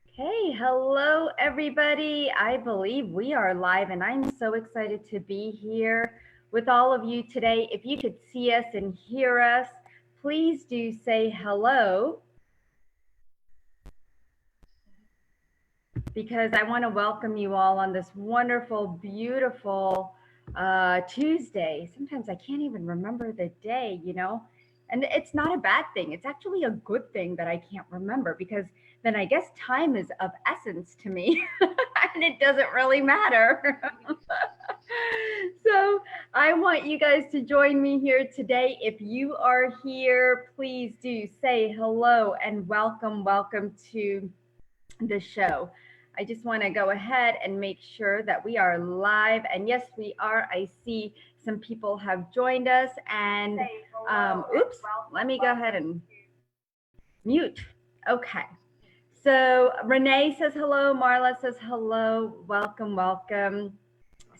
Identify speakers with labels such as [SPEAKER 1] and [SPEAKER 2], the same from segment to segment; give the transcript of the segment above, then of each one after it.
[SPEAKER 1] Okay, hello everybody. I believe we are live and I'm so excited to be here with all of you today. If you could see us and hear us, please do say hello because I want to welcome you all on this wonderful, beautiful Tuesday. Sometimes I can't even remember the day, and it's not a bad thing. It's actually a good thing that I can't remember because then I guess time is of essence to me and it doesn't really matter. So I want you guys to join me here today. If you are here, please do say hello and welcome to the show. I just want to go ahead and make sure that we are live. And yes, we are. I see some people have joined us. And oops, let me go ahead and mute. Okay. So Renee says hello. Marla says hello. Welcome.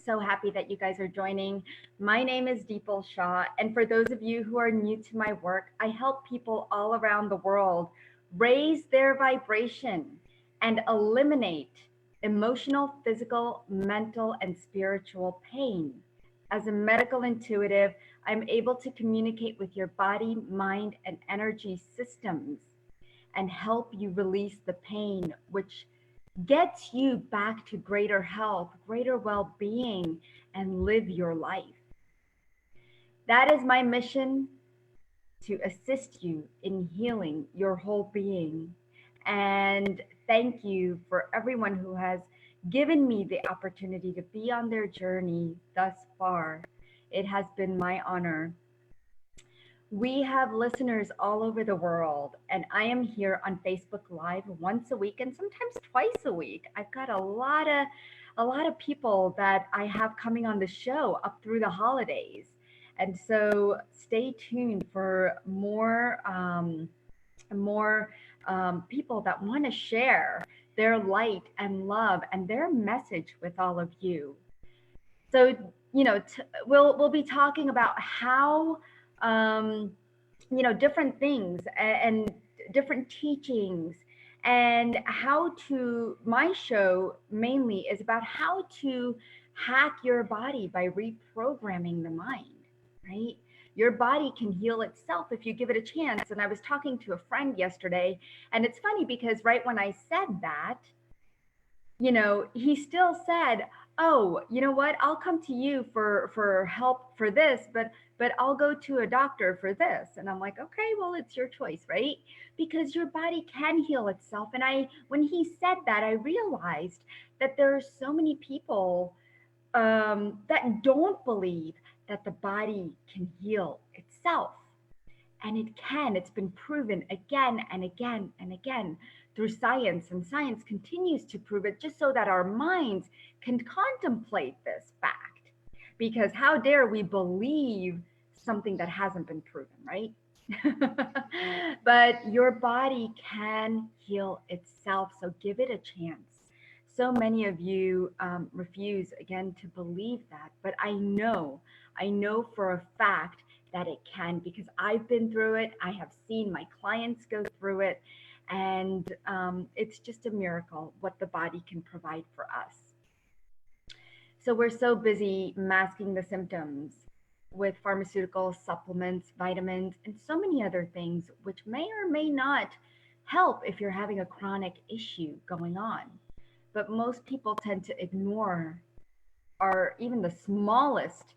[SPEAKER 1] So happy that you guys are joining. My name is Deepal Shah. And for those of you who are new to my work, I help people all around the world raise their vibration and eliminate emotional, physical, mental, and spiritual pain. As a medical intuitive, I'm able to communicate with your body, mind, and energy systems and help you release the pain, which gets you back to greater health, greater well being, and live your life. That is my mission, to assist you in healing your whole being. And thank you for everyone who has given me the opportunity to be on their journey thus far. It has been my honor. We have listeners all over the world, and I am here on Facebook Live once a week and sometimes twice a week. I've got a lot of people that I have coming on the show up through the holidays. And so stay tuned for more people that want to share their light and love and their message with all of you. So, we'll be talking about how different things and different teachings, and how to, my show mainly is about how to hack your body by reprogramming the mind, right? Your body can heal itself if you give it a chance. And I was talking to a friend yesterday, and it's funny because right when I said that, he still said, "Oh, you know what? I'll come to you for help for this, but I'll go to a doctor for this." And I'm like, "Okay, well, it's your choice, right?" Because your body can heal itself. And when he said that, I realized that there are so many people that don't believe that the body can heal itself. And it can. It's been proven again and again and again through science, and science continues to prove it, just so that our minds can contemplate this fact. Because how dare we believe something that hasn't been proven, right? But your body can heal itself, so give it a chance. So many of you refuse again to believe that, but I know for a fact that it can, because I've been through it. I have seen my clients go through it, and it's just a miracle what the body can provide for us. So we're so busy masking the symptoms with pharmaceuticals, supplements, vitamins, and so many other things, which may or may not help if you're having a chronic issue going on. But most people tend to ignore or even the smallest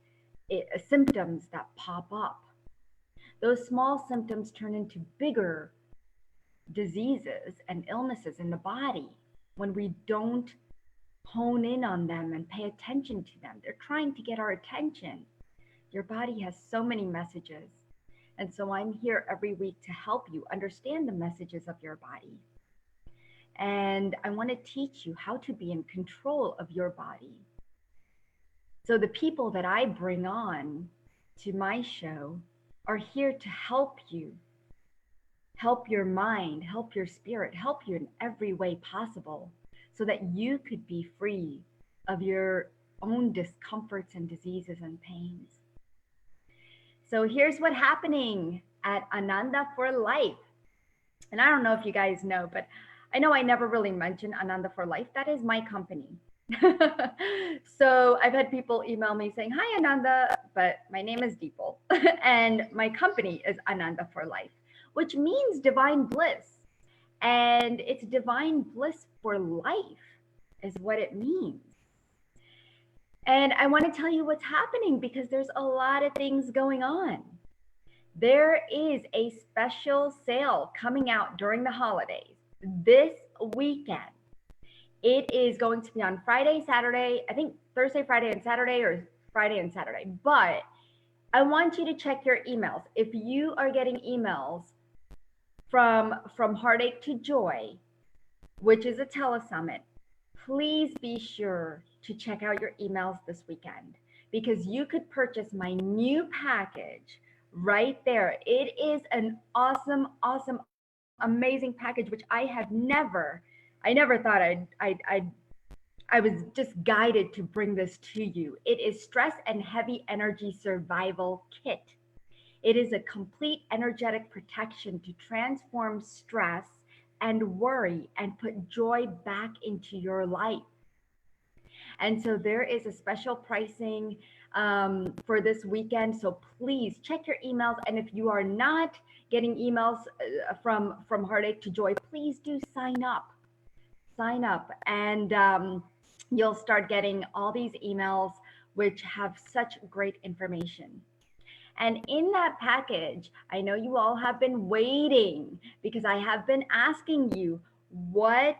[SPEAKER 1] symptoms that pop up. Those small symptoms turn into bigger diseases and illnesses in the body when we don't hone in on them and pay attention to them. They're trying to get our attention. Your body has so many messages. And so I'm here every week to help you understand the messages of your body. And I want to teach you how to be in control of your body. So the people that I bring on to my show are here to help you, help your mind, help your spirit, help you in every way possible, so that you could be free of your own discomforts and diseases and pains. So here's what's happening at Ananda for Life. And I don't know if you guys know, but I know I never really mentioned Ananda for Life. That is my company. So I've had people email me saying, "Hi, Ananda," but my name is Deepal, and my company is Ananda for Life, which means divine bliss. And it's divine bliss for life, is what it means. And I want to tell you what's happening because there's a lot of things going on. There is a special sale coming out during the holidays this weekend. It is going to be on Friday, Saturday, I think Thursday, Friday, and Saturday, or Friday and Saturday. But I want you to check your emails. If you are getting emails from Heartache to Joy, which is a telesummit, please be sure to check out your emails this weekend because you could purchase my new package right there. It is an awesome, awesome, amazing package, which I never thought I was just guided to bring this to you. It is Stress and Heavy Energy Survival Kit. It is a complete energetic protection to transform stress and worry and put joy back into your life. And so there is a special pricing for this weekend. So please check your emails. And if you are not getting emails from Heartache to Joy, please do sign up. Sign up, and you'll start getting all these emails which have such great information. And in that package, I know you all have been waiting because I have been asking you what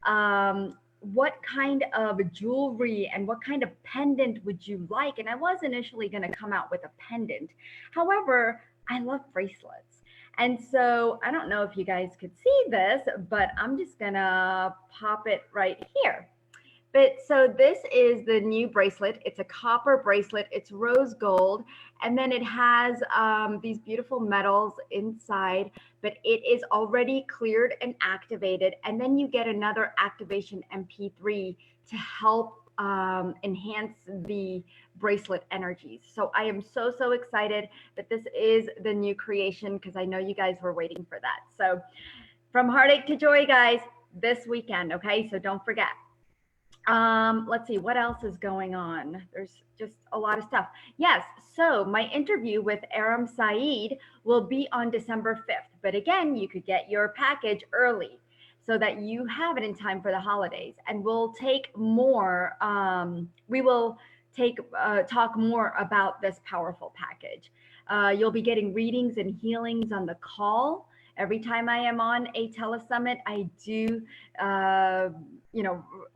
[SPEAKER 1] kind of jewelry and what kind of pendant would you like? And I was initially going to come out with a pendant. However, I love bracelets. And so I don't know if you guys could see this, but I'm just going to pop it right here. But so this is the new bracelet. It's a copper bracelet. It's rose gold. And then it has these beautiful metals inside, but it is already cleared and activated. And then you get another activation MP3 to help enhance the bracelet energies. So I am so, so excited that this is the new creation because I know you guys were waiting for that. So from Heartache to Joy, guys, this weekend, okay? So don't forget. Let's see what else is going on. There's just a lot of stuff. Yes, so my interview with Aram Saeed will be on December 5th. But again, you could get your package early so that you have it in time for the holidays. And we'll take more, we will talk more about this powerful package. You'll be getting readings and healings on the call. Every time I am on a telesummit, I do,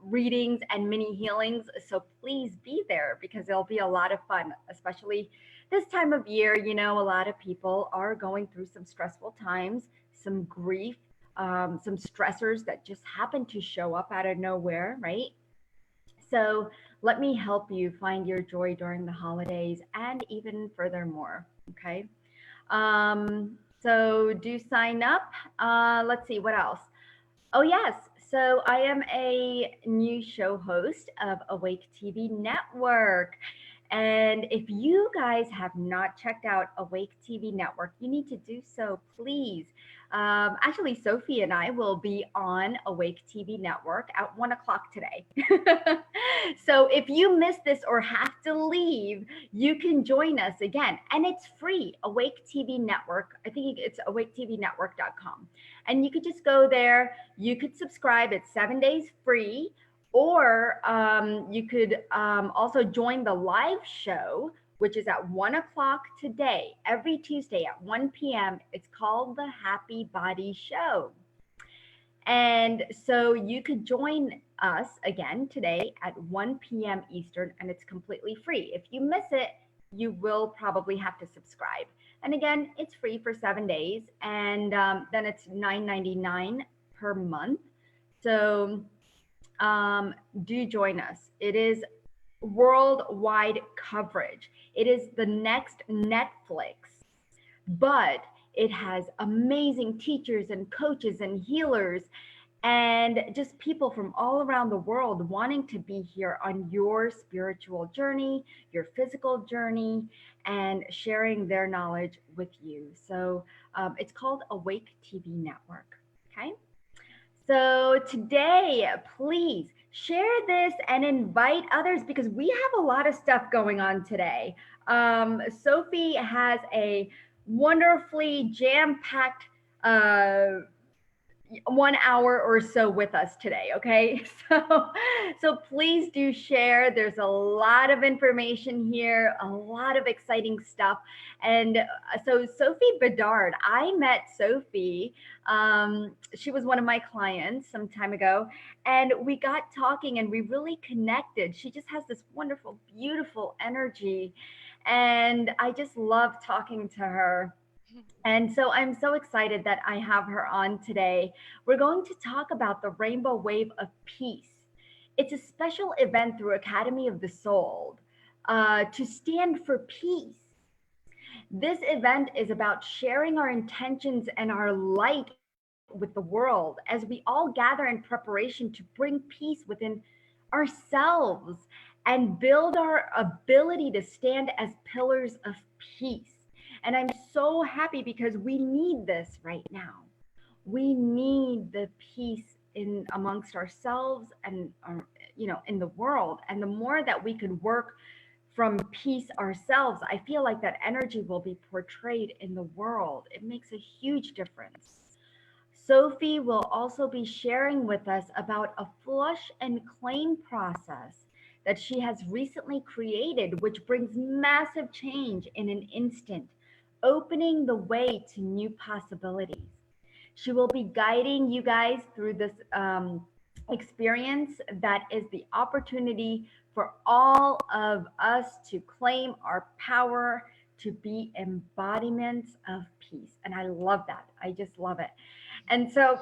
[SPEAKER 1] readings and mini healings. So please be there because it'll be a lot of fun, especially this time of year. You know, a lot of people are going through some stressful times, some grief, some stressors that just happen to show up out of nowhere, right? So let me help you find your joy during the holidays and even furthermore, okay? So do sign up. Let's see, what else? Oh, yes. So I am a new show host of Awake TV Network. And if you guys have not checked out Awake TV Network, you need to do so, please. Actually, Sophie and I will be on Awake TV Network at 1 o'clock today. So if you missed this or have to leave, you can join us again. And it's free, Awake TV Network. I think it's awaketvnetwork.com. And you could just go there. You could subscribe. It's 7 days free. Or you could also join the live show, which is at 1 o'clock today, every Tuesday at 1 p.m. It's called the Happy Body Show. And so you could join us again today at 1 p.m. Eastern, and it's completely free. If you miss it, you will probably have to subscribe. And again, it's free for 7 days, and then it's $9.99 per month. So do join us. It is worldwide coverage. It is the next Netflix, but it has amazing teachers and coaches and healers and just people from all around the world wanting to be here on your spiritual journey, your physical journey, and sharing their knowledge with you. So it's called Awake TV Network. Okay. So today, please share this and invite others because we have a lot of stuff going on today. Sophie has a wonderfully jam packed 1 hour or so with us today. Okay. So please do share. There's a lot of information here, a lot of exciting stuff. And so Sophie Bidard, I met Sophie. She was one of my clients some time ago, and we got talking and we really connected. She just has this wonderful, beautiful energy, and I just love talking to her. And so I'm so excited that I have her on today. We're going to talk about the Rainbow Wave of Peace. It's a special event through Academy of the Soul to stand for peace. This event is about sharing our intentions and our light with the world as we all gather in preparation to bring peace within ourselves and build our ability to stand as pillars of peace. And I'm so happy because we need this right now. We need the peace in amongst ourselves and in the world. And the more that we can work from peace ourselves, I feel like that energy will be portrayed in the world. It makes a huge difference. Sophie will also be sharing with us about a flush and claim process that she has recently created, which brings massive change in an instant, opening the way to new possibilities. She will be guiding you guys through this experience that is the opportunity for all of us to claim our power to be embodiments of peace. And I love that. I just love it. And so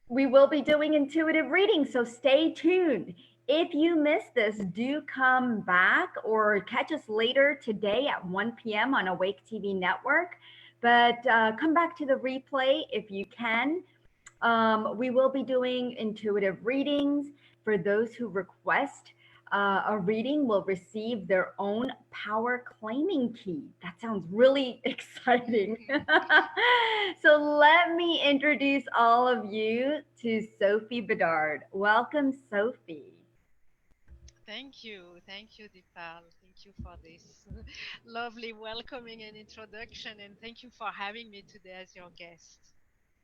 [SPEAKER 1] we will be doing intuitive readings, so stay tuned. If you missed this, do come back or catch us later today at 1 p.m. on Awake TV Network. But come back to the replay if you can. We will be doing intuitive readings. For those who request a reading, will receive their own power claiming key. That sounds really exciting. So let me introduce all of you to Sophie Bidard. Welcome, Sophie.
[SPEAKER 2] Thank you, Deepal. Thank you for this lovely welcoming and introduction, and thank you for having me today as your guest.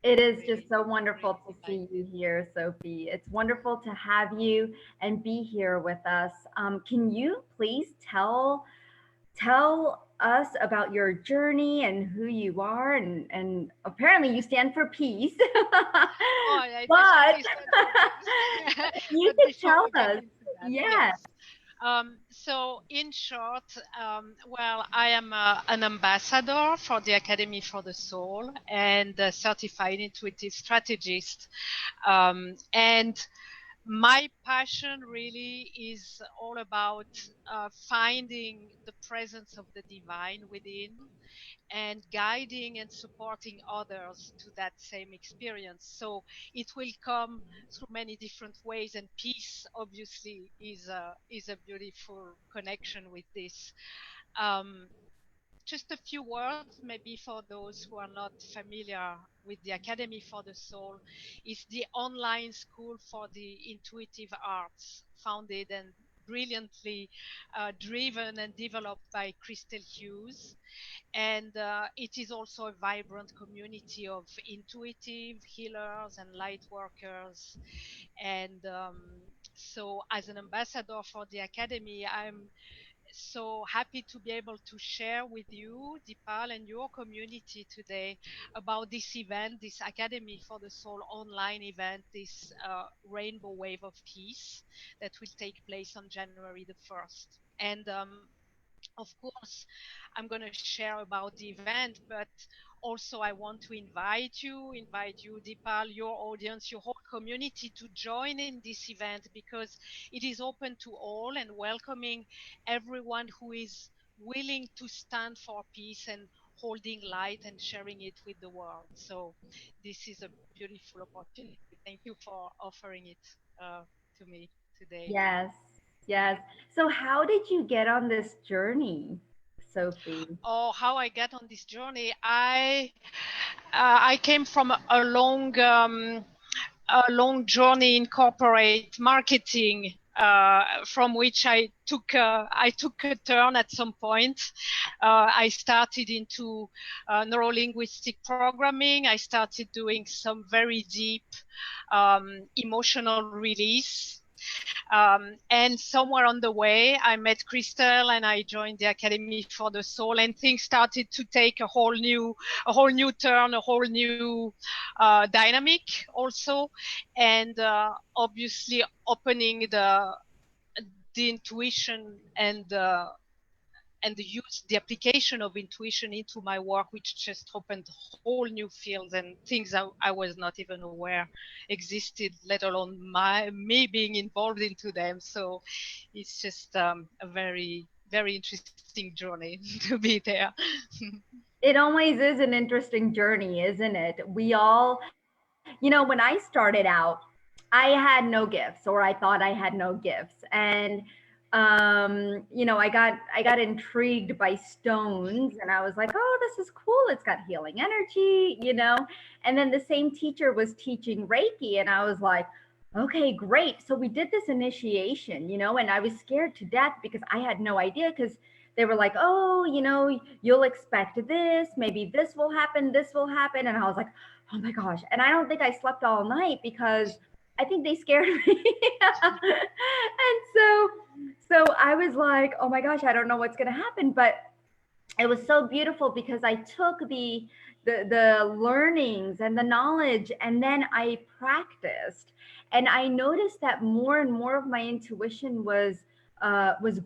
[SPEAKER 1] It
[SPEAKER 2] I'm
[SPEAKER 1] is just
[SPEAKER 2] really,
[SPEAKER 1] so wonderful
[SPEAKER 2] really
[SPEAKER 1] to see you
[SPEAKER 2] delighted.
[SPEAKER 1] here, Sophie. It's wonderful to have you and be here with us. Can you please tell us about your journey and who you are, and apparently you stand for peace.
[SPEAKER 2] Oh, I
[SPEAKER 1] But
[SPEAKER 2] definitely stand for peace.
[SPEAKER 1] you
[SPEAKER 2] But
[SPEAKER 1] can
[SPEAKER 2] before
[SPEAKER 1] tell
[SPEAKER 2] we get
[SPEAKER 1] us.
[SPEAKER 2] into that,
[SPEAKER 1] Yeah.
[SPEAKER 2] yes. So, in short, well, I am an ambassador for the Academy for the Soul and a certified intuitive strategist. And my passion really is all about finding the presence of the divine within and guiding and supporting others to that same experience. So it will come through many different ways, and peace obviously is a beautiful connection with this. Um, just a few words, maybe for those who are not familiar with the Academy for the Soul, is the online school for the intuitive arts, founded and brilliantly driven and developed by Crystal Hughes. And it is also a vibrant community of intuitive healers and light workers. And so, as an ambassador for the Academy, I'm so happy to be able to share with you, Dipal, and your community today about this event, this Academy for the Soul online event, this Rainbow Wave of Peace that will take place on January the 1st. And of course, I'm going to share about the event, but also I want to invite you, Dipal, your audience, your whole community to join in this event because it is open to all and welcoming everyone who is willing to stand for peace and holding light and sharing it with the world. So this is a beautiful opportunity. Thank you for offering it to me today.
[SPEAKER 1] Yes, yes. So how did you get on this journey, Sophie?
[SPEAKER 2] Oh, how I got on this journey. I came from a long journey in corporate marketing, from which I took a turn at some point. I started into neuro-linguistic programming. I started doing some very deep emotional release. And somewhere on the way, I met Crystal and I joined the Academy for the Soul, and things started to take a whole new turn, a whole new dynamic also, and obviously opening the intuition and the application of intuition into my work, which just opened whole new fields and things I was not even aware existed, let alone me being involved into them. So it's just a very, very interesting journey to be there.
[SPEAKER 1] It always is an interesting journey, isn't it? We all, when I started out, I had no gifts, or I thought I had no gifts. And I got intrigued by stones, and I was like, oh, this is cool. It's got healing energy. And then the same teacher was teaching Reiki, and I was like, okay, great. So we did this initiation, and I was scared to death because I had no idea, because they were like, oh, you'll expect this, maybe this will happen, this will happen. And I was like, oh my gosh. And I don't think I slept all night because I think they scared me. And so I was like, oh my gosh, I don't know what's going to happen. But it was so beautiful because I took the learnings and the knowledge, and then I practiced, and I noticed that more and more of my intuition was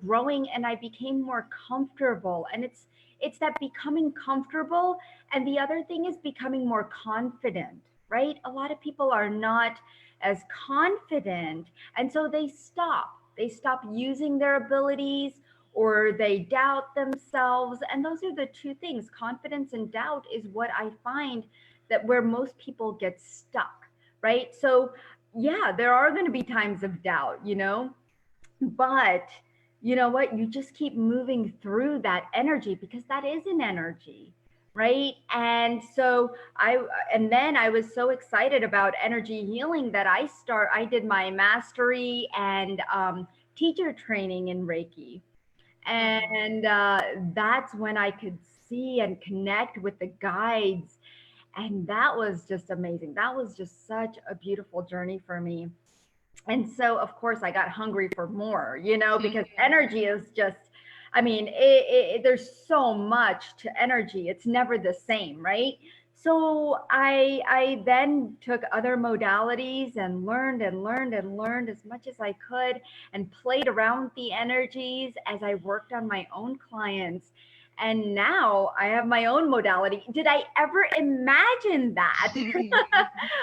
[SPEAKER 1] growing, and I became more comfortable. And it's that becoming comfortable, and the other thing is becoming more confident, right? A lot of people are not as confident, and so they stop using their abilities, or they doubt themselves. And those are the two things. Confidence and doubt is what I find that where most people get stuck, right? So yeah, there are going to be times of doubt, but you know what? You just keep moving through that energy, because that is an energy, right? And so and then I was so excited about energy healing that I did my mastery and teacher training in Reiki. And that's when I could see and connect with the guides. And that was just amazing. That was just such a beautiful journey for me. And so, of course, I got hungry for more, because energy is just, I mean, there's so much to energy. It's never the same, right? So I then took other modalities and learned and learned and learned as much as I could, and played around with the energies as I worked on my own clients. And now I have my own modality. Did I ever imagine that?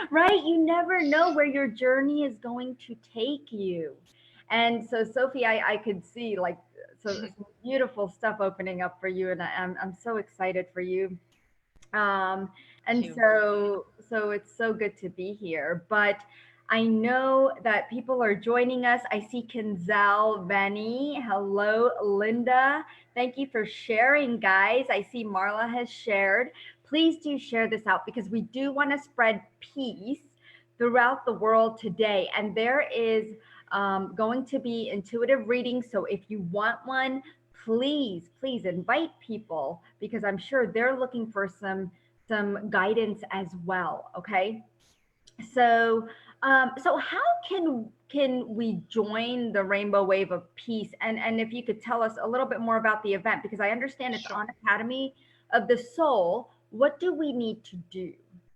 [SPEAKER 1] Right? You never know where your journey is going to take you. And so, Sophie, I could see like some beautiful stuff opening up for you, and I'm so excited for you. And so it's so good to be here. But I know that people are joining us. I see Kinzel, Benny. Hello, Linda. Thank you for sharing, guys. I see Marla has shared. Please do share this out, because we do want to spread peace throughout the world today. And there is going to be intuitive readings. So if you want one, please invite people, because I'm sure they're looking for some guidance as well. Okay. So so how can we join the Rainbow Wave of Peace? And if you could tell us a little bit more about the event, because I understand it's on Academy of the Soul. What do we need to do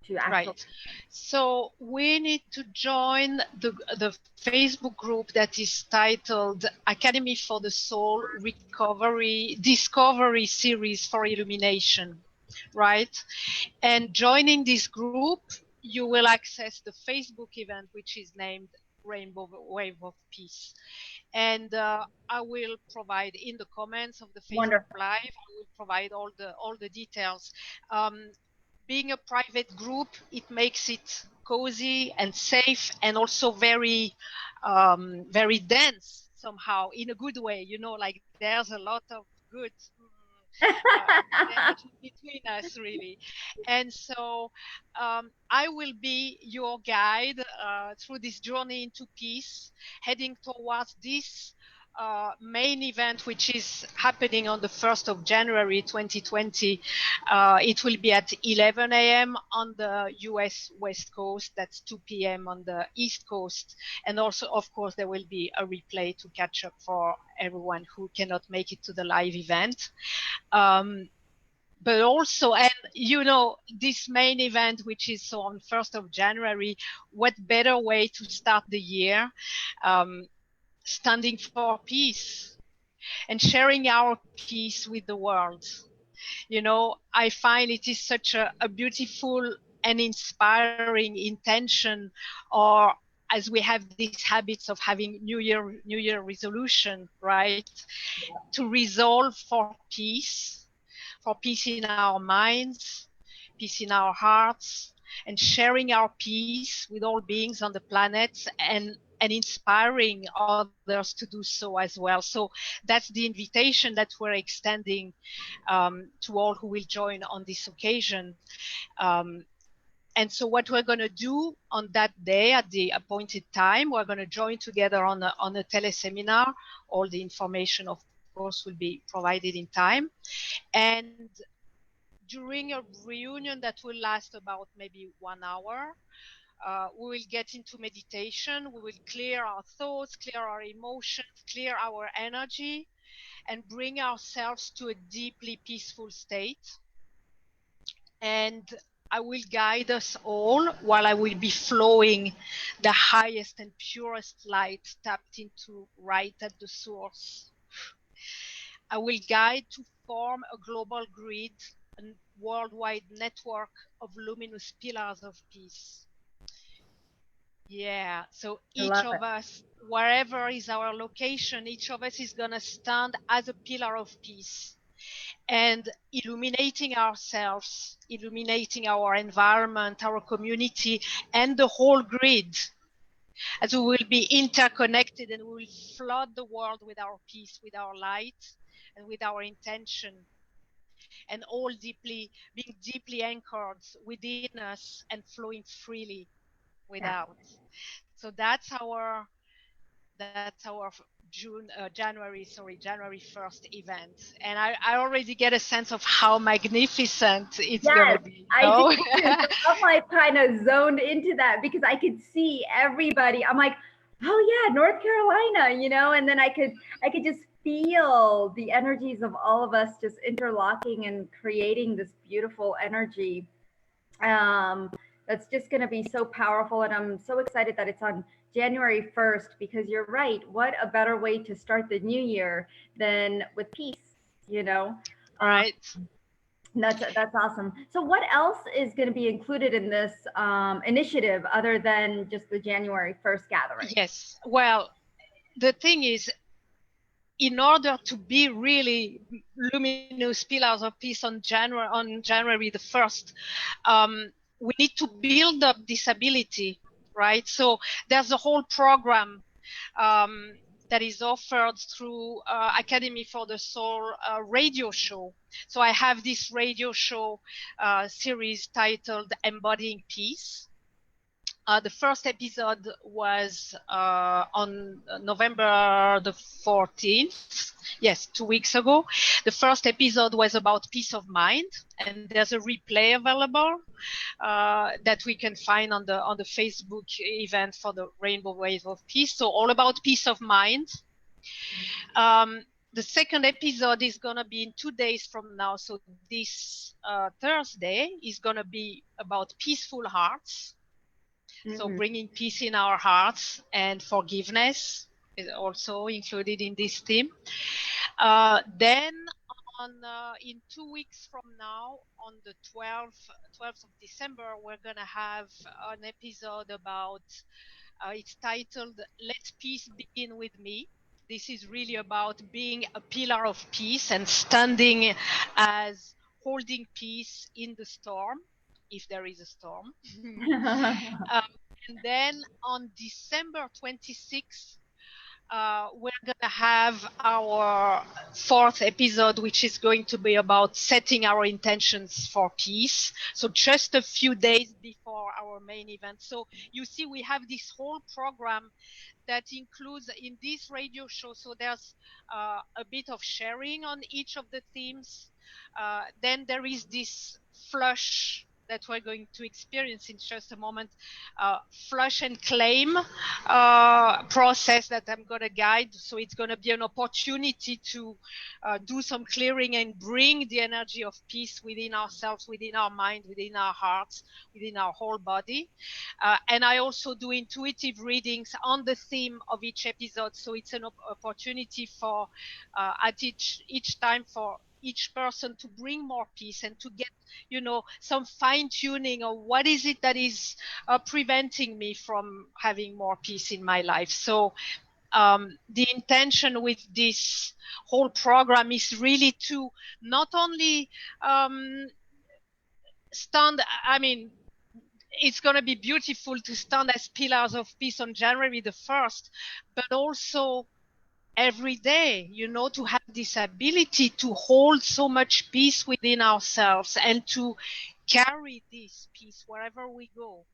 [SPEAKER 1] to actually?
[SPEAKER 2] Right. So we need to join the Facebook group that is titled Academy for the Soul Discovery Series for Illumination, right? And joining this group, you will access the Facebook event, which is named Rainbow Wave of Peace. And I will provide in the comments of the Facebook
[SPEAKER 1] Wonderful.
[SPEAKER 2] Live, I will provide all the details. Being a private group, it makes it cozy and safe, and also very very dense somehow, in a good way, you know, like there's a lot of good energy between us, really. And so I will be your guide through this journey into peace, heading towards this main event, which is happening on the 1st of January 2020. It will be at 11 a.m. on the US West Coast. That's 2 p.m. on the East Coast. And also, of course, there will be a replay to catch up for everyone who cannot make it to the live event. But also, and you know, this main event, which is so on 1st of January, what better way to start the year? Standing for peace and sharing our peace with the world. You know, I find it is such a beautiful and inspiring intention, or as we have these habits of having New Year resolution, right? To resolve for peace in our minds, peace in our hearts, and sharing our peace with all beings on the planet, and inspiring others to do so as well. So that's the invitation that we're extending to all who will join on this occasion. And so what we're going to do on that day at the appointed time, we're going to join together on a teleseminar. All the information, of course, will be provided in time. And during a reunion that will last about maybe 1 hour, we will get into meditation. We will clear our thoughts, clear our emotions, clear our energy, and bring ourselves to a deeply peaceful state. And I will guide us all while I will be flowing the highest and purest light tapped into right at the source. I will guide to form a global grid, a worldwide network of luminous pillars of peace. Yeah, so each of us, wherever is our location, each of us is going to stand as a pillar of peace, and illuminating ourselves, illuminating our environment, our community, and the whole grid, as we will be interconnected, and we will flood the world with our peace, with our light, and with our intention, and all being deeply anchored within us and flowing freely without. So that's our January 1st event, and I already get a sense of how magnificent it's gonna be.
[SPEAKER 1] I do too. So I'm like kind of zoned into that because I could see everybody. I'm like, oh yeah, North Carolina, you know, and then I could just feel the energies of all of us just interlocking and creating this beautiful energy. That's just going to be so powerful, and I'm so excited that it's on January 1st, because you're right. What a better way to start the new year than with peace, you know?
[SPEAKER 2] Right.
[SPEAKER 1] That's awesome. So what else is going to be included in this initiative other than just the January 1st gathering?
[SPEAKER 2] Yes. Well, the thing is, in order to be really luminous pillars of peace on January the 1st, we need to build up this ability, right? So there's a whole program that is offered through Academy for the Soul radio show. So I have this radio show series titled Embodying Peace. The first episode was on November the 14th. Yes, 2 weeks ago. The first episode was about peace of mind, and there's a replay available that we can find on the Facebook event for the Rainbow Wave of Peace. So all about peace of mind. The second episode is going to be in 2 days from now. So this Thursday is going to be about peaceful hearts. So bringing peace in our hearts, and forgiveness is also included in this theme. Then in 2 weeks from now, on the 12th of December, we're going to have an episode about It's titled Let Peace Begin with Me. This is really about being a pillar of peace and standing as holding peace in the storm, if there is a storm. um, and then on December 26th, we're going to have our fourth episode, which is going to be about setting our intentions for peace. So just a few days before our main event. So you see, we have this whole program that includes in this radio show. So there's a bit of sharing on each of the themes. Then there is this flush that we're going to experience in just a moment, flush and claim process that I'm going to guide. So it's going to be an opportunity to do some clearing and bring the energy of peace within ourselves, within our mind, within our hearts, within our whole body. And I also do intuitive readings on the theme of each episode. So it's an opportunity for at each time for each person to bring more peace and to get, some fine tuning of what is it that is preventing me from having more peace in my life. So the intention with this whole program is really to not only stand, it's going to be beautiful to stand as pillars of peace on January the 1st, but also every day, to have this ability to hold so much peace within ourselves and to carry this peace wherever we go,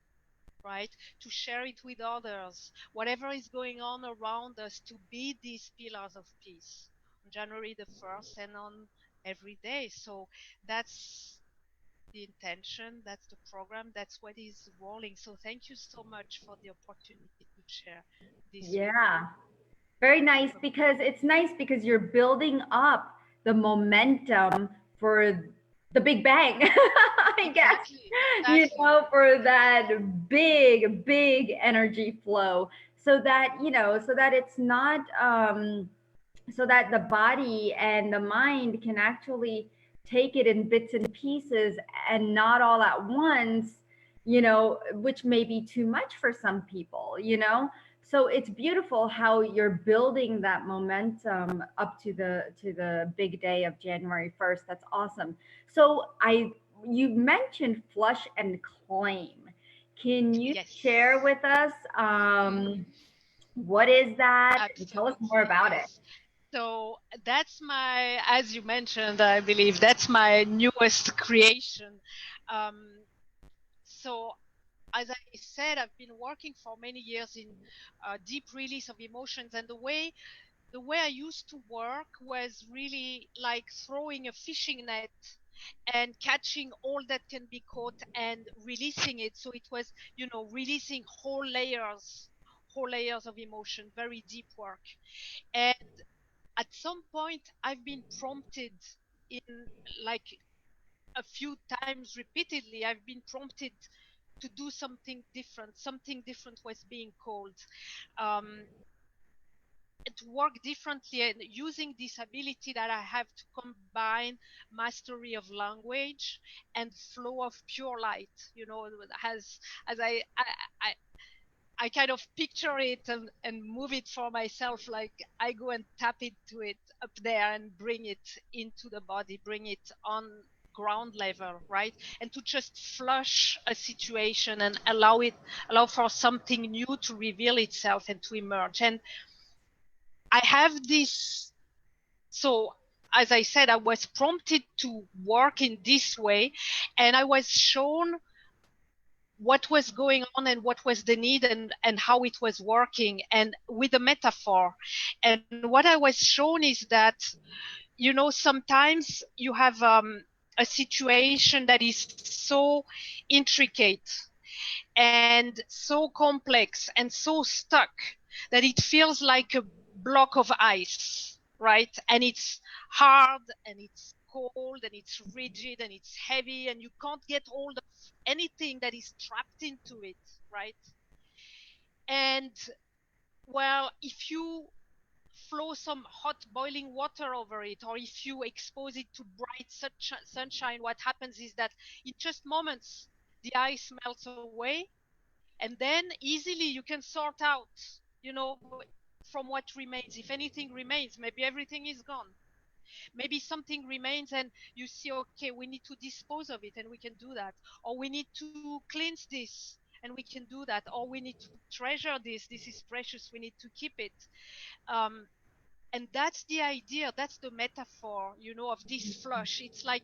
[SPEAKER 2] right? To share it with others, whatever is going on around us, to be these pillars of peace on January the 1st and on every day. So that's the intention, that's the program, that's what is rolling. So thank you so much for the opportunity to share this with
[SPEAKER 1] Yeah.
[SPEAKER 2] you.
[SPEAKER 1] Very nice, because it's nice because you're building up the momentum for the big bang. I guess,
[SPEAKER 2] Exactly.
[SPEAKER 1] for that big energy flow, so that, so that it's not so that the body and the mind can actually take it in bits and pieces and not all at once, which may be too much for some people. So it's beautiful how you're building that momentum up to the big day of January 1st. That's awesome. So you mentioned flush and claim. Can you
[SPEAKER 2] Yes.
[SPEAKER 1] share with us what is that? Tell us more
[SPEAKER 2] Absolutely,
[SPEAKER 1] about it.
[SPEAKER 2] yes. So that's as you mentioned, I believe that's my newest creation. Um, so as I said, I've been working for many years in deep release of emotions, and the way I used to work was really like throwing a fishing net and catching all that can be caught and releasing it. So it was, releasing whole layers of emotion, very deep work. And at some point, I've been prompted in like a few times repeatedly, I've been prompted to do something different. Something different was being called. Um, to work differently and using this ability that I have to combine mastery of language and flow of pure light, as I kind of picture it and move it for myself, like I go and tap into it up there and bring it into the body, bring it on ground level, right? And to just flush a situation and allow for something new to reveal itself and to emerge. And I have this, so as I said, I was prompted to work in this way, and I was shown what was going on and what was the need and how it was working, and with a metaphor. And what I was shown is that, sometimes you have a situation that is so intricate and so complex and so stuck that it feels like a block of ice, right? And it's hard and it's cold and it's rigid and it's heavy and you can't get hold of anything that is trapped into it, right? And well, if you flow some hot boiling water over it, or if you expose it to bright sunshine, what happens is that in just moments the ice melts away, And then easily you can sort out, from what remains. If anything remains, maybe everything is gone. Maybe something remains and you see, okay, we need to dispose of it, and we can do that. Or we need to cleanse this, and we can do that. Or we need to treasure this. This is precious. We need to keep it. And that's the idea. That's the metaphor, of this flush. It's like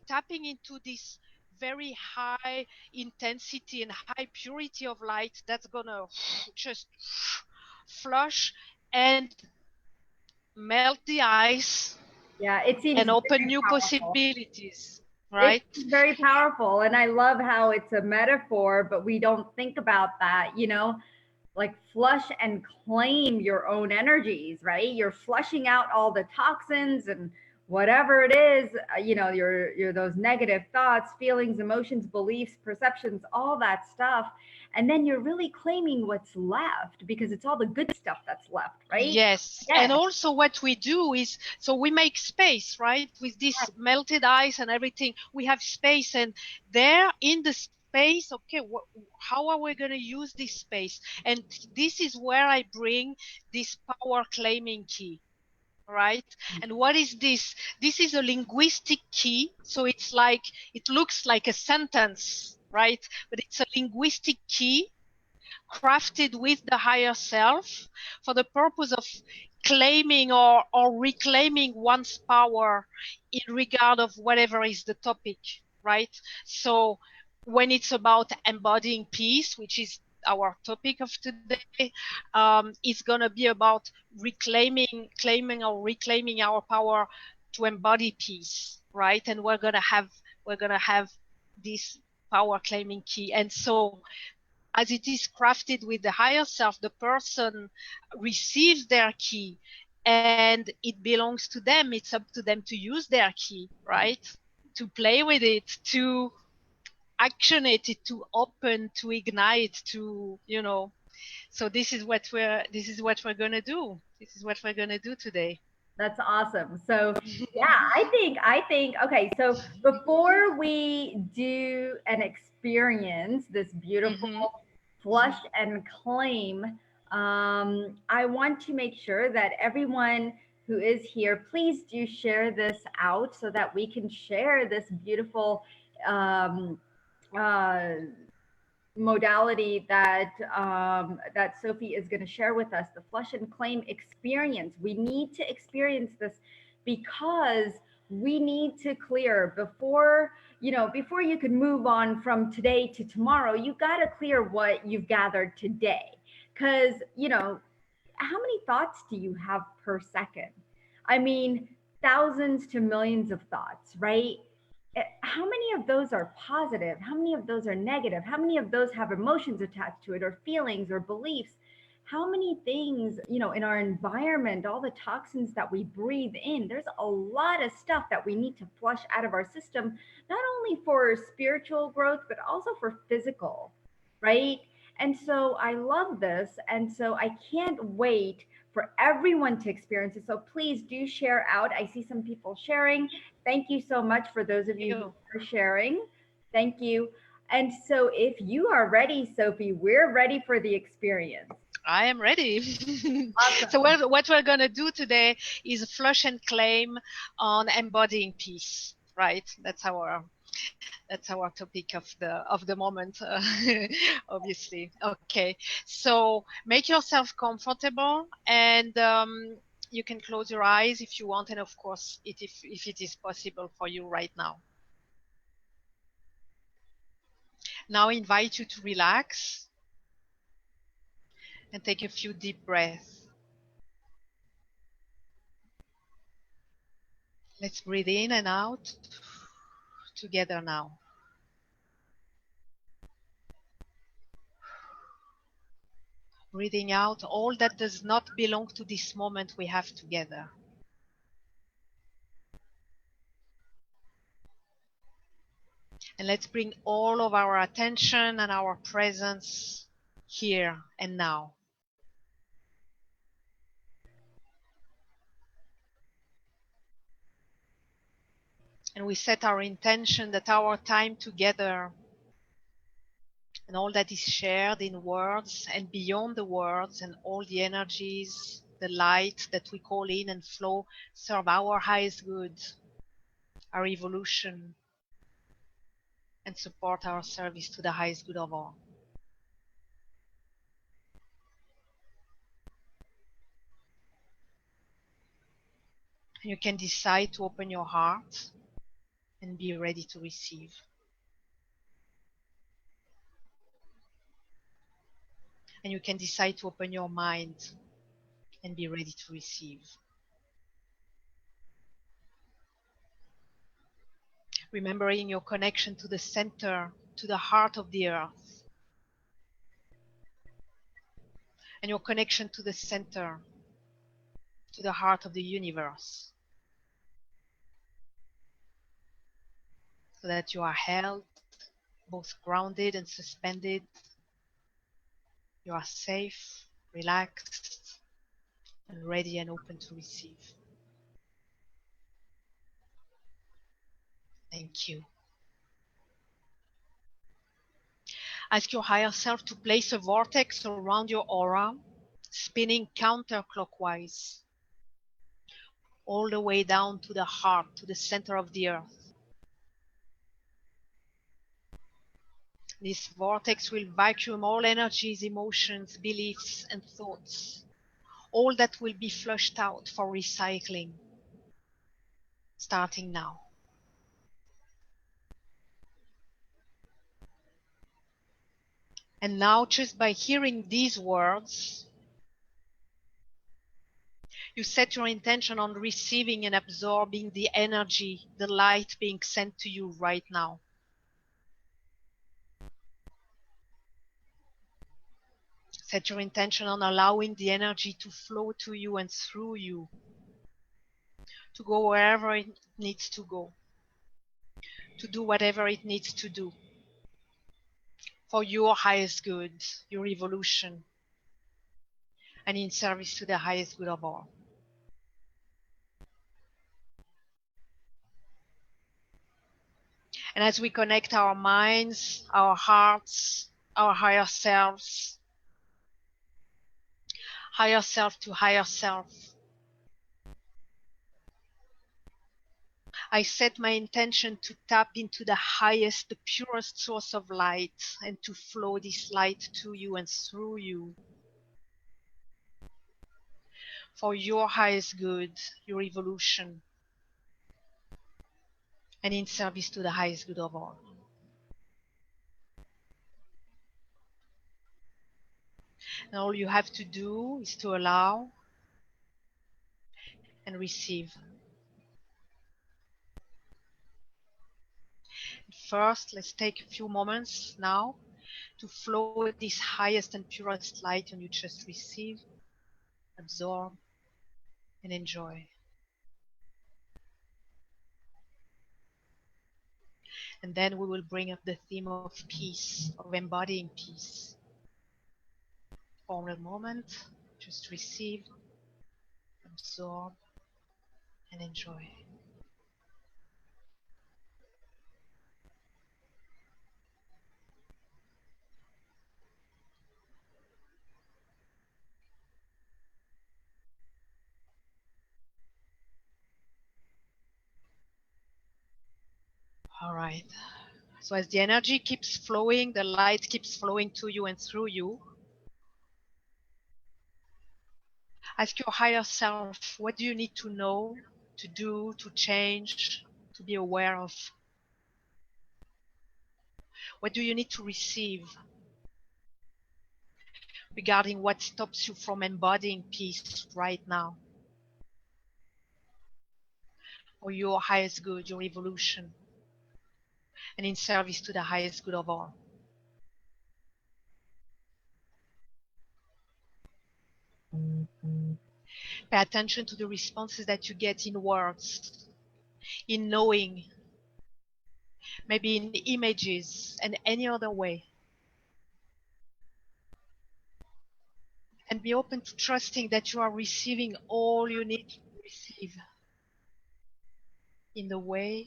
[SPEAKER 2] tapping into this very high intensity and high purity of light that's gonna just flush and melt the ice.
[SPEAKER 1] Yeah, it seems
[SPEAKER 2] And open
[SPEAKER 1] very
[SPEAKER 2] new
[SPEAKER 1] powerful.
[SPEAKER 2] possibilities,
[SPEAKER 1] It's
[SPEAKER 2] right?
[SPEAKER 1] very powerful. And I love how it's a metaphor, but we don't think about that, like flush and claim your own energies, right? You're flushing out all the toxins and whatever it is, your those negative thoughts, feelings, emotions, beliefs, perceptions, all that stuff. And then you're really claiming what's left because it's all the good stuff that's left, right?
[SPEAKER 2] Yes. And
[SPEAKER 1] Yeah.
[SPEAKER 2] also what we do is, so we make space, right? With this melted ice and everything, we have space, and there in the space, okay, how are we going to use this space? And this is where I bring this power claiming key, right? And what is this? This is a linguistic key. So it's like, it looks like a sentence, right? But it's a linguistic key crafted with the higher self for the purpose of claiming or reclaiming one's power in regard of whatever is the topic, right? So when it's about embodying peace, which is our topic of today, it's going to be about claiming or reclaiming our power to embody peace, right? And we're going to have this power claiming key. And so as it is crafted with the higher self, the person receives their key and it belongs to them. It's up to them to use their key, right? To play with it, to action it, to open, to ignite, So this is what we're gonna do. This is what we're gonna do today.
[SPEAKER 1] That's awesome. So, yeah, I think okay, so before we do and experience this beautiful
[SPEAKER 2] Mm-hmm.
[SPEAKER 1] flush and claim, I want to make sure that everyone who is here, please do share this out so that we can share this beautiful um, uh, modality that Sophie is going to share with us, the flush and claim experience. We need to experience this because we need to clear before you can move on from today to tomorrow. You got to clear what you've gathered today, because how many thoughts do you have per second? I mean, thousands to millions of thoughts, right? How many of those are positive? How many of those are negative? How many of those have emotions attached to it, or feelings, or beliefs? How many things, in our environment, all the toxins that we breathe in, there's a lot of stuff that we need to flush out of our system, not only for spiritual growth, but also for physical, right? And so I love this. And so I can't wait for everyone to experience it. So please do share out. I see some people sharing. Thank you so much for those of you who are sharing. Thank you. And so if you are ready, Sophie, we're ready for the experience.
[SPEAKER 2] I am ready.
[SPEAKER 1] Awesome.
[SPEAKER 2] So what we're going to do today is flush and claim on embodying peace, right? That's our topic of the moment, obviously. Okay, so make yourself comfortable, and you can close your eyes if you want, and of course, if it is possible for you right now. Now I invite you to relax and take a few deep breaths. Let's breathe in and out together now. Breathing out all that does not belong to this moment we have together. And let's bring all of our attention and our presence here and now. And we set our intention that our time together And all that is shared in words and beyond the words, and all the energies, the light that we call in and flow, serve our highest good, our evolution, and support our service to the highest good of all. You can decide to open your heart and be ready to receive. And you can decide to open your mind and be ready to receive. Remembering your connection to the center, to the heart of the earth, and your connection to the center, to the heart of the universe, so that you are held, both grounded and suspended. You are safe, relaxed, and ready and open to receive. Thank you. Ask your higher self to place a vortex around your aura, spinning counterclockwise, all the way down to the heart, to the center of the earth. This vortex will vacuum all energies, emotions, beliefs, and thoughts, all that will be flushed out for recycling, starting now. And now, just by hearing these words, you set your intention on receiving and absorbing the energy, the light being sent to you right now. Set your intention on allowing the energy to flow to you and through you, to go wherever it needs to go, to do whatever it needs to do, for your highest good, your evolution, and in service to the highest good of all. And as we connect our minds, our hearts, our higher selves, higher self to higher self, I set my intention to tap into the highest, the purest source of light, and to flow this light to you and through you, for your highest good, your evolution, and in service to the highest good of all. And all you have to do is to allow and receive. First, let's take a few moments now to flow this highest and purest light, and you just receive, absorb, and enjoy. And then we will bring up the theme of peace, of embodying peace. For a moment, just receive, absorb, and enjoy. All right. So as the energy keeps flowing, the light keeps flowing to you and through you, ask your higher self, what do you need to know, to do, to change, to be aware of? What do you need to receive regarding what stops you from embodying peace right now, or your highest good, your evolution, and in service to the highest good of all? Pay attention to the responses that you get in words, in knowing, maybe in images, and any other way. And be open to trusting that you are receiving all you need to receive in the way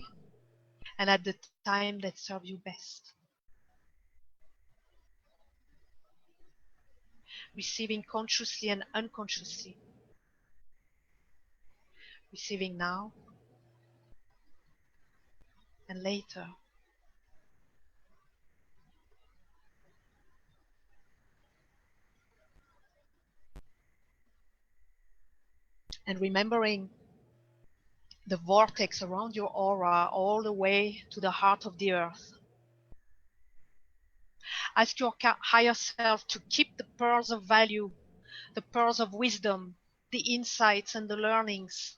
[SPEAKER 2] and at the time that serves you best. receiving consciously and unconsciously, receiving now and later. And remembering the vortex around your aura all the way to the heart of the earth. Ask your higher self to keep the pearls of value, the pearls of wisdom, the insights and the learnings.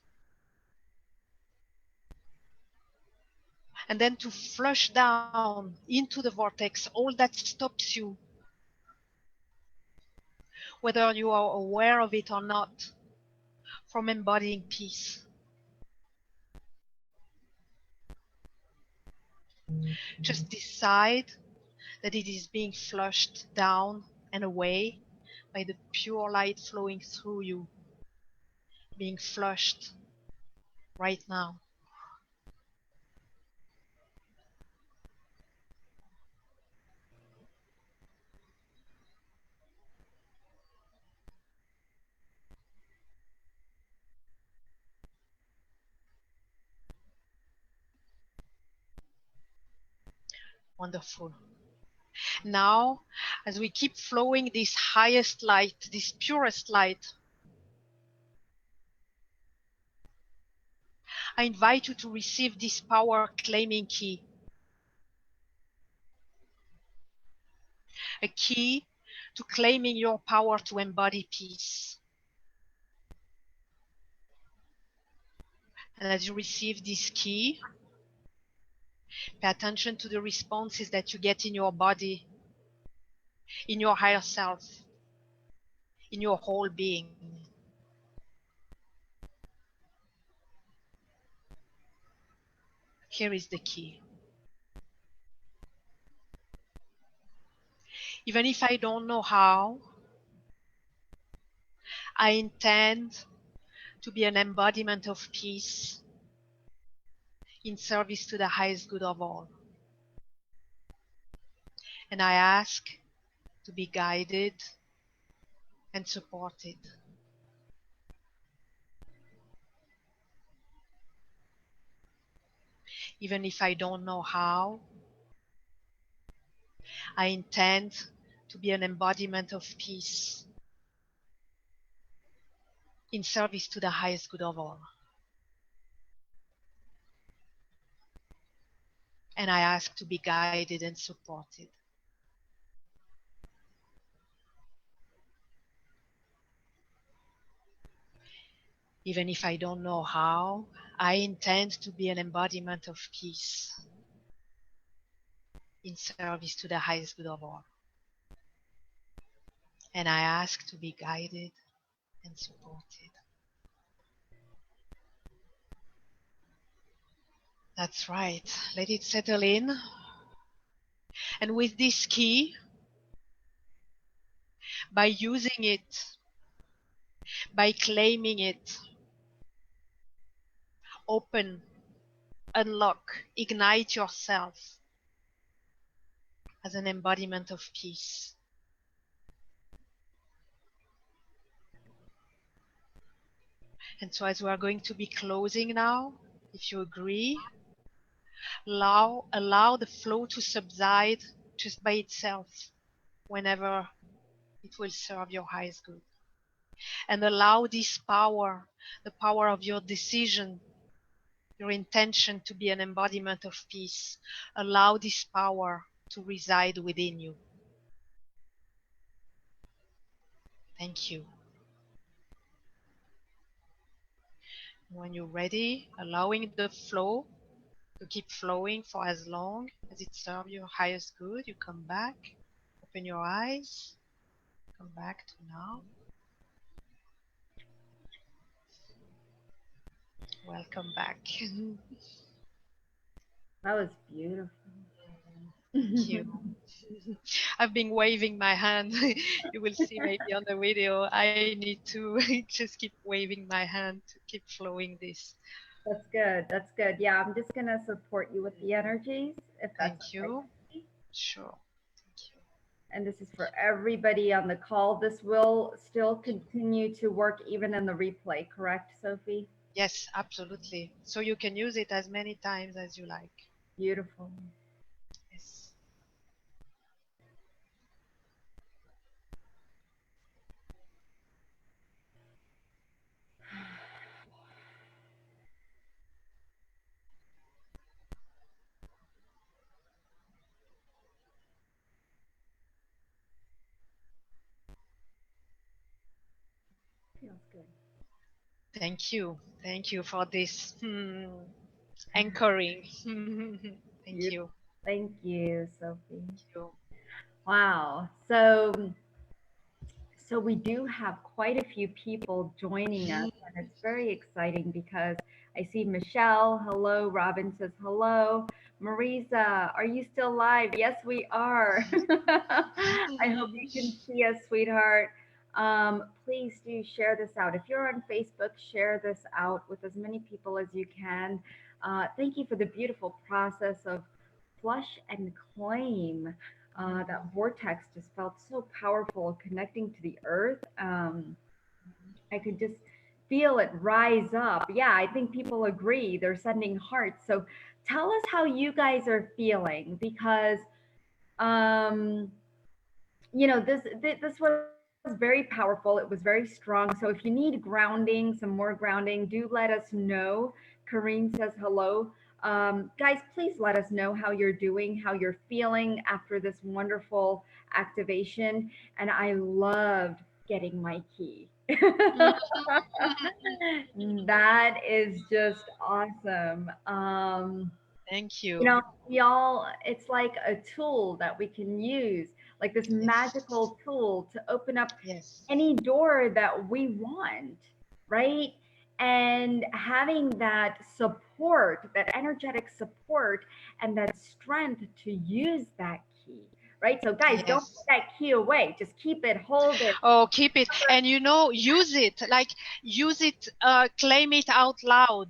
[SPEAKER 2] And then to flush down into the vortex all that stops you, whether you are aware of it or not, from embodying peace. Just decide that it is being flushed down and away by the pure light flowing through you, being flushed right now. Wonderful. Now, as we keep flowing this highest light, this purest light, I invite you to receive this power claiming key. A key to claiming your power to embody peace. And as you receive this key, pay attention to the responses that you get in your body, in your higher self, in your whole being. Here is the key. Even if I don't know how, I intend to be an embodiment of peace in service to the highest good of all. And I ask to be guided and supported. Even if I don't know how, I intend to be an embodiment of peace in service to the highest good of all. And I ask to be guided and supported. Even if I don't know how, I intend to be an embodiment of peace in service to the highest good of all. And I ask to be guided and supported. That's right. Let it settle in. And with this key, by using it, by claiming it, open, unlock, ignite yourself as an embodiment of peace. And so as we are going to be closing now, if you agree, allow the flow to subside just by itself whenever it will serve your highest good. And allow this power, the power of your decision, your intention to be an embodiment of peace, allow this power to reside within you. Thank you. When you're ready, allowing the flow to keep flowing for as long as it serves your highest good, you come back, open your eyes, come back to now. Welcome back.
[SPEAKER 1] That was beautiful.
[SPEAKER 2] Thank you. I've been waving my hand. You will see maybe on the video. I need to just keep waving my hand to keep flowing this.
[SPEAKER 1] That's good. That's good. Yeah, I'm just going to support you with the energies if that's
[SPEAKER 2] Thank you.
[SPEAKER 1] okay.
[SPEAKER 2] Sure. Thank you.
[SPEAKER 1] and this is for everybody on the call. This will still continue to work even in the replay, correct, Sophie?
[SPEAKER 2] Yes, absolutely. So you can use it as many times as you like.
[SPEAKER 1] Beautiful.
[SPEAKER 2] Yes.
[SPEAKER 1] Feels good.
[SPEAKER 2] Thank you. Thank you for this anchoring. Thank you.
[SPEAKER 1] Thank you, Sophie.
[SPEAKER 2] Thank you.
[SPEAKER 1] Wow. So we do have quite a few people joining us, and it's very exciting because I see Michelle. Hello. Robin says hello. Marisa, are you still live? Yes, we are. I hope you can see us, sweetheart. Please do share this out. If you're on Facebook, share this out with as many people as you can. Thank you for the beautiful process of flush and claim. That vortex just felt so powerful connecting to the earth. I could just feel it rise up. Yeah, I think people agree. They're sending hearts. So tell us how you guys are feeling because um, this was very powerful. It was very strong. So if you need grounding, some more grounding, do let us know. Kareen says hello. Guys, please let us know how you're doing, how you're feeling after this wonderful activation. And I loved getting my key. That is just awesome.
[SPEAKER 2] Thank
[SPEAKER 1] You
[SPEAKER 2] you.
[SPEAKER 1] know, we all, it's like a tool that we can use, like this
[SPEAKER 2] Yes.
[SPEAKER 1] magical tool to open up
[SPEAKER 2] Yes.
[SPEAKER 1] any door that we want, right? And having that support, that energetic support, and that strength to use that key, right? So, guys, don't put
[SPEAKER 2] Yes.
[SPEAKER 1] that key away. Just keep it, hold it.
[SPEAKER 2] Oh, keep it. And use it. Like use it, claim it out loud.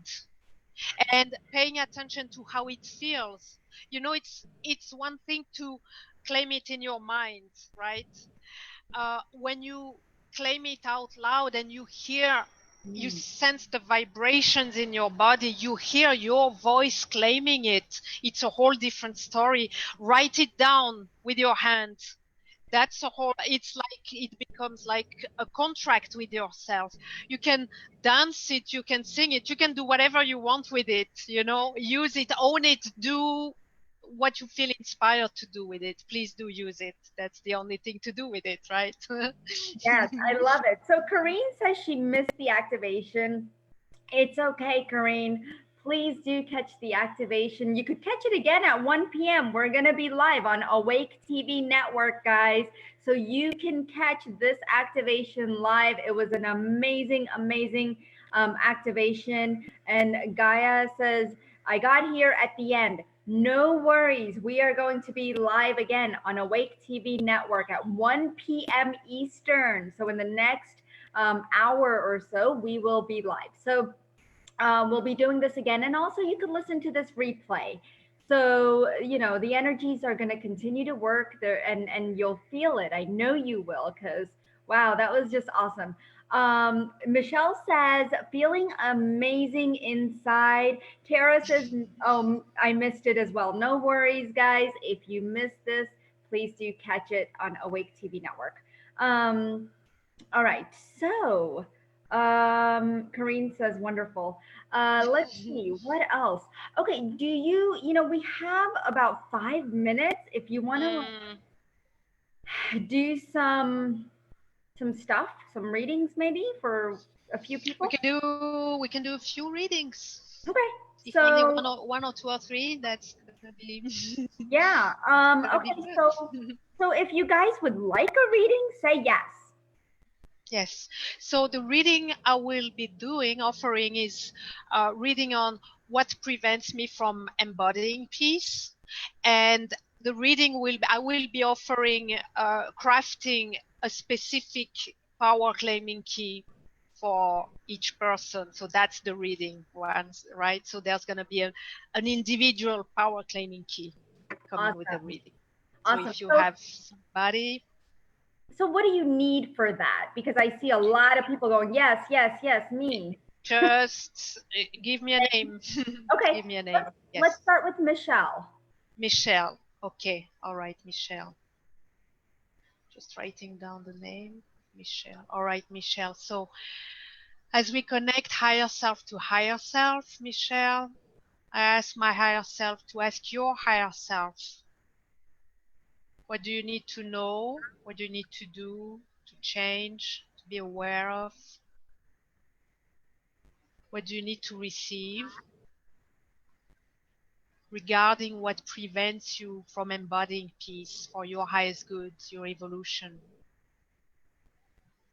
[SPEAKER 2] And paying attention to how it feels. It's one thing to claim it in your mind, right? When you claim it out loud and you
[SPEAKER 1] Mm,
[SPEAKER 2] sense the vibrations in your body, you hear your voice claiming it. It's a whole different story. Write it down with your hand. It's like it becomes like a contract with yourself. You can dance it, you can sing it, you can do whatever you want with it, use it, own it, do what you feel inspired to do with it. Please do use it. That's the only thing to do with it, right?
[SPEAKER 1] yes, I love it. So, Kareen says she missed the activation. It's okay, Kareen. Please do catch the activation. You could catch it again at 1 p.m. We're going to be live on Awake TV Network, guys. So you can catch this activation live. It was an amazing, amazing activation. And Gaia says, I got here at the end. No worries. We are going to be live again on Awake TV Network at 1 p.m. Eastern. So in the next hour or so, we will be live. So we'll be doing this again. And also, you can listen to this replay. So, the energies are going to continue to work there and you'll feel it. I know you will because, wow, that was just awesome. Michelle says, feeling amazing inside. Tara says, oh, I missed it as well. No worries, guys. If you missed this, please do catch it on Awake TV Network. All right. So, Kareen says, wonderful. Let's see what else. Okay. We have about 5 minutes. If you want
[SPEAKER 2] Mm,
[SPEAKER 1] to do some stuff, some readings, maybe for a few
[SPEAKER 2] we
[SPEAKER 1] people.
[SPEAKER 2] can do a few readings.
[SPEAKER 1] Okay.
[SPEAKER 2] If only
[SPEAKER 1] So
[SPEAKER 2] one or two or three, that's gonna be
[SPEAKER 1] yeah.
[SPEAKER 2] gonna be
[SPEAKER 1] Okay. So
[SPEAKER 2] good.
[SPEAKER 1] so if you guys would like a reading, say yes.
[SPEAKER 2] Yes. So the reading I will be offering is reading on what prevents me from embodying peace. And the reading I will be offering crafting a specific power claiming key for each person. So that's the reading ones, right? So there's going to be an individual power claiming key coming with the
[SPEAKER 1] Awesome.
[SPEAKER 2] reading. So
[SPEAKER 1] Awesome.
[SPEAKER 2] if you have somebody.
[SPEAKER 1] So what do you need for that? Because I see a lot of people going, yes, yes, yes, me.
[SPEAKER 2] Just give me a name.
[SPEAKER 1] Okay.
[SPEAKER 2] Give me a name. Yes.
[SPEAKER 1] Let's start with Michelle.
[SPEAKER 2] Michelle. Okay. All right, Michelle. Just writing down the name. Michelle. All right, Michelle. So as we connect higher self to higher self, Michelle, I ask my higher self to ask your higher self, what do you need to know? What do you need to do, to change, to be aware of? What do you need to receive regarding what prevents you from embodying peace for your highest good, your evolution,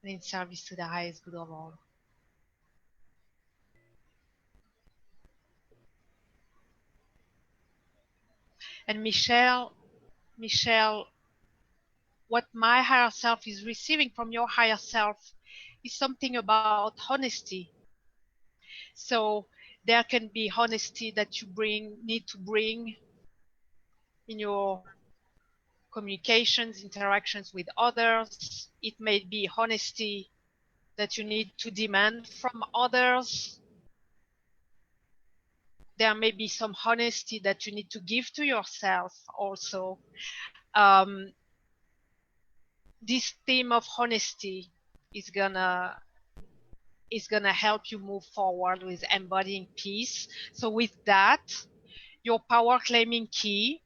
[SPEAKER 2] and in service to the highest good of all? And Michelle, what my higher self is receiving from your higher self is something about honesty. So there can be honesty that you need to bring in your communications, interactions with others. It may be honesty that you need to demand from others. There may be some honesty that you need to give to yourself also. This theme of honesty is gonna help you move forward with embodying peace. So with that, your power claiming key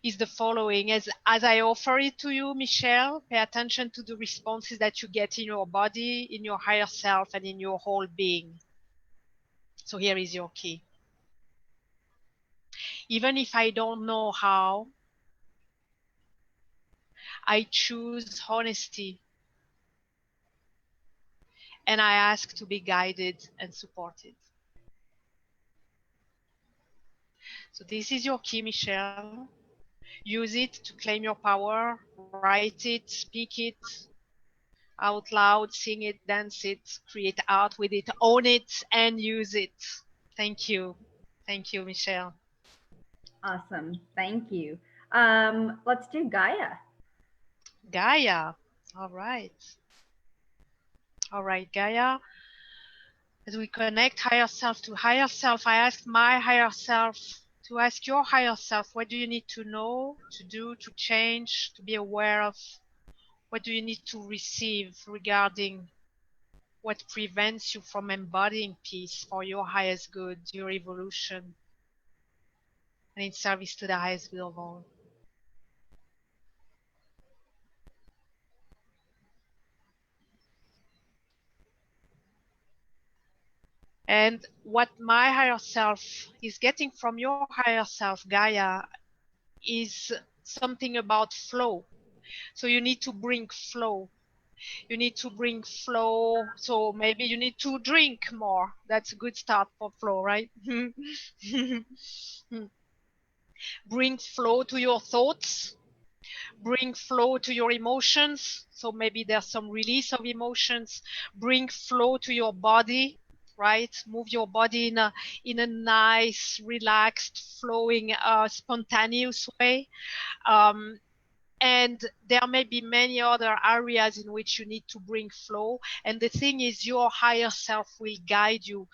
[SPEAKER 2] is the following. As I offer it to you, Michelle, pay attention to the responses that you get in your body, in your higher self, and in your whole being. So here is your key. Even if I don't know how, I choose honesty, and I ask to be guided and supported. So this is your key, Michelle. Use it to claim your power. Write it, speak it out loud, sing it, dance it, create art with it, own it, and use it. Thank you. Thank you, Michelle.
[SPEAKER 1] Awesome. Thank you. Let's do Gaia.
[SPEAKER 2] Gaia. All right. All right, Gaia. As we connect higher self to higher self, I ask my higher self to ask your higher self, what do you need to know, to do, to change, to be aware of? What do you need to receive regarding what prevents you from embodying peace for your highest good, your evolution, and in service to the highest good of all? And what my higher self is getting from your higher self, Gaia, is something about flow. So you need to bring flow. You need to bring flow. So maybe you need to drink more. That's a good start for flow, right? Bring flow to your thoughts. Bring flow to your emotions. So maybe there's some release of emotions. Bring flow to your body, right? Move your body in a nice, relaxed, flowing, spontaneous way. And there may be many other areas in which you need to bring flow. And the thing is, your higher self will guide you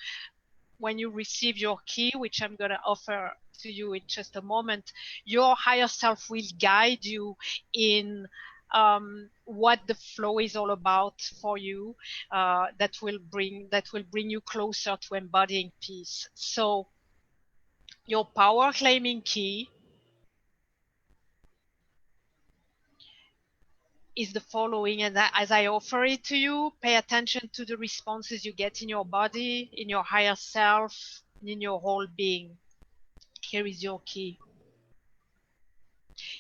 [SPEAKER 2] when you receive your key, which I'm going to offer to you in just a moment. Your higher self will guide you in what the flow is all about for you, that will bring you closer to embodying peace. So your power claiming key is the following, and as I offer it to you, pay attention to the responses you get in your body, in your higher self, and in your whole being. Here is your key.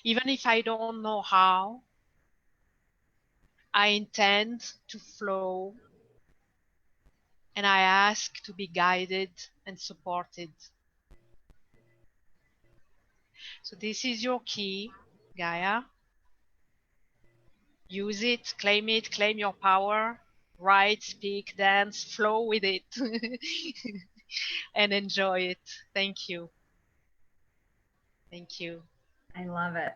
[SPEAKER 2] Even if I don't know how, I intend to flow, and I ask to be guided and supported. So this is your key, Gaia. Use it, claim your power, write, speak, dance, flow with it, and enjoy it. Thank you. Thank you.
[SPEAKER 1] I love it.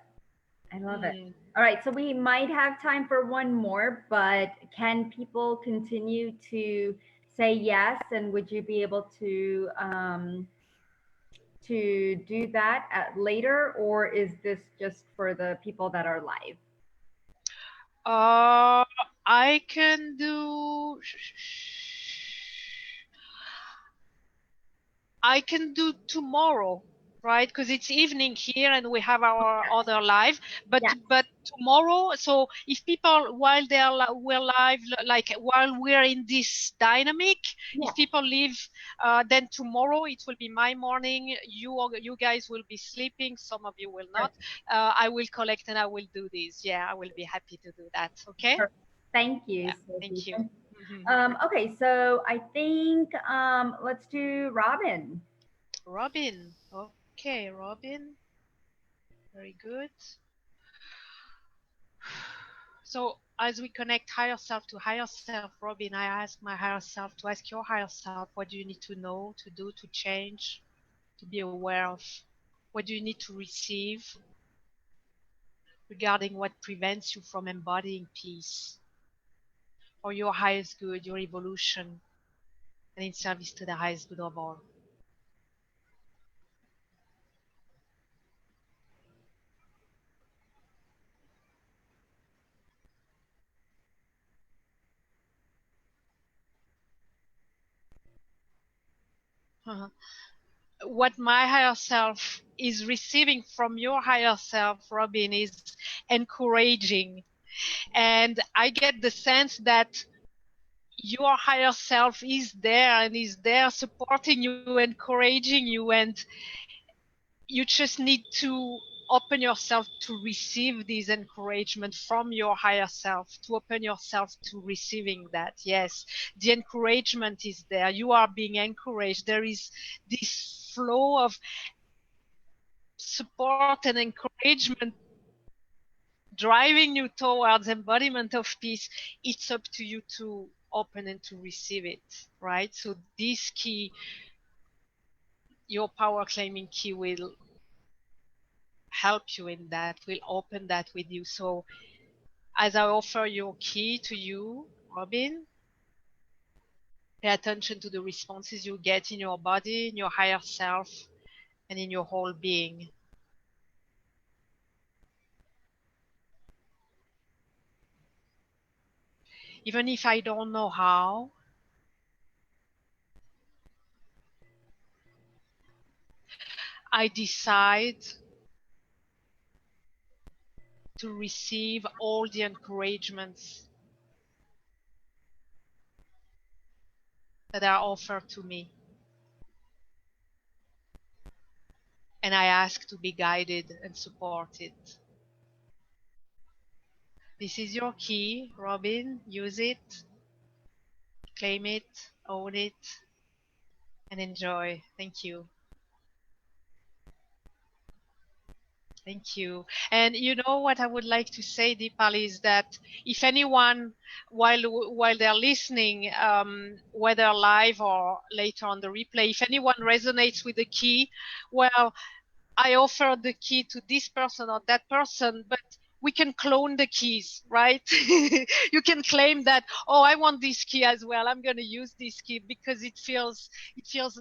[SPEAKER 1] I love it. All right, so we might have time for one more, but can people continue to say yes? And would you be able to do that at later, or is this just for the people that are live?
[SPEAKER 2] I can do. I can do tomorrow, right? Because it's evening here and we have our other live. But
[SPEAKER 1] Yeah.
[SPEAKER 2] but tomorrow, so if people while we're live, like while we're in this dynamic,
[SPEAKER 1] Yeah.
[SPEAKER 2] if people leave, then tomorrow it will be my morning. You guys will be sleeping. Some of you will not. I will collect and I will do this. Yeah, I will be happy to do that. Okay.
[SPEAKER 1] Perfect. Thank you,
[SPEAKER 2] Yeah.
[SPEAKER 1] Sophie.
[SPEAKER 2] Thank you.
[SPEAKER 1] Okay, so I think let's do Robin.
[SPEAKER 2] Robin. Okay, Robin. Very good. So as we connect higher self to higher self, Robin, I ask my higher self to ask your higher self, what do you need to know, to do, to change, to be aware of? What do you need to receive regarding what prevents you from embodying peace or your highest good, your evolution, and in service to the highest good of all? What my higher self is receiving from your higher self, Robin, is encouraging. And I get the sense that your higher self is there and is there supporting you, encouraging you, and you just need to open yourself to receive this encouragement from your higher self, to open yourself to receiving that. Yes, the encouragement is there. You are being encouraged. There is this flow of support and encouragement driving you towards embodiment of peace. It's up to you to open and to receive it, right? So this key, your power claiming key, will help you in that, will open that with you. So as I offer your key to you, Robin, pay attention to the responses you get in your body, in your higher self, and in your whole being. Even if I don't know how, I decide to receive all the encouragements that are offered to me. And I ask to be guided and supported. This is your key, Robin. Use it, claim it, own it, and enjoy. Thank you. Thank you. And you know what I would like to say, Deepal, is that if anyone, while they're listening, whether live or later on the replay, if anyone resonates with the key, well, I offer the key to this person or that person, but we can clone the keys, right? You can claim that, oh, I want this key as well. I'm going to use this key because it feels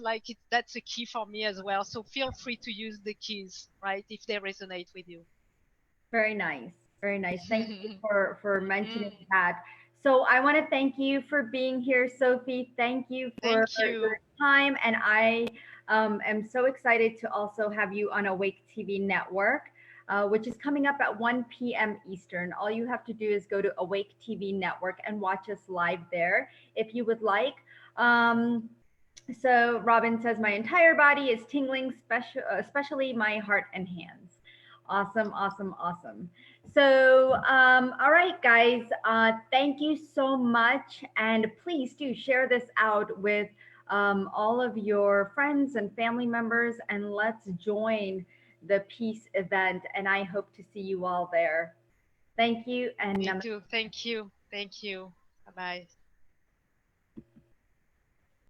[SPEAKER 2] like that's a key for me as well. So feel free to use the keys, right, if they resonate with you.
[SPEAKER 1] Very nice. Very nice. Thank you for mentioning that. So I want to thank you for being here, Sophie. Thank you for
[SPEAKER 2] Thank you.
[SPEAKER 1] your time. And I am so excited to also have you on Awake TV Network, which is coming up at 1 p.m. Eastern. All you have to do is go to Awake TV Network and watch us live there if you would like. So Robin says, my entire body is tingling, especially my heart and hands. Awesome, awesome, awesome. So, all right, guys, thank you so much. And please do share this out with all of your friends and family members, and let's join the peace event. And I hope to see you all there. Thank you. And
[SPEAKER 2] Me too. Thank you. Thank you. Bye-bye.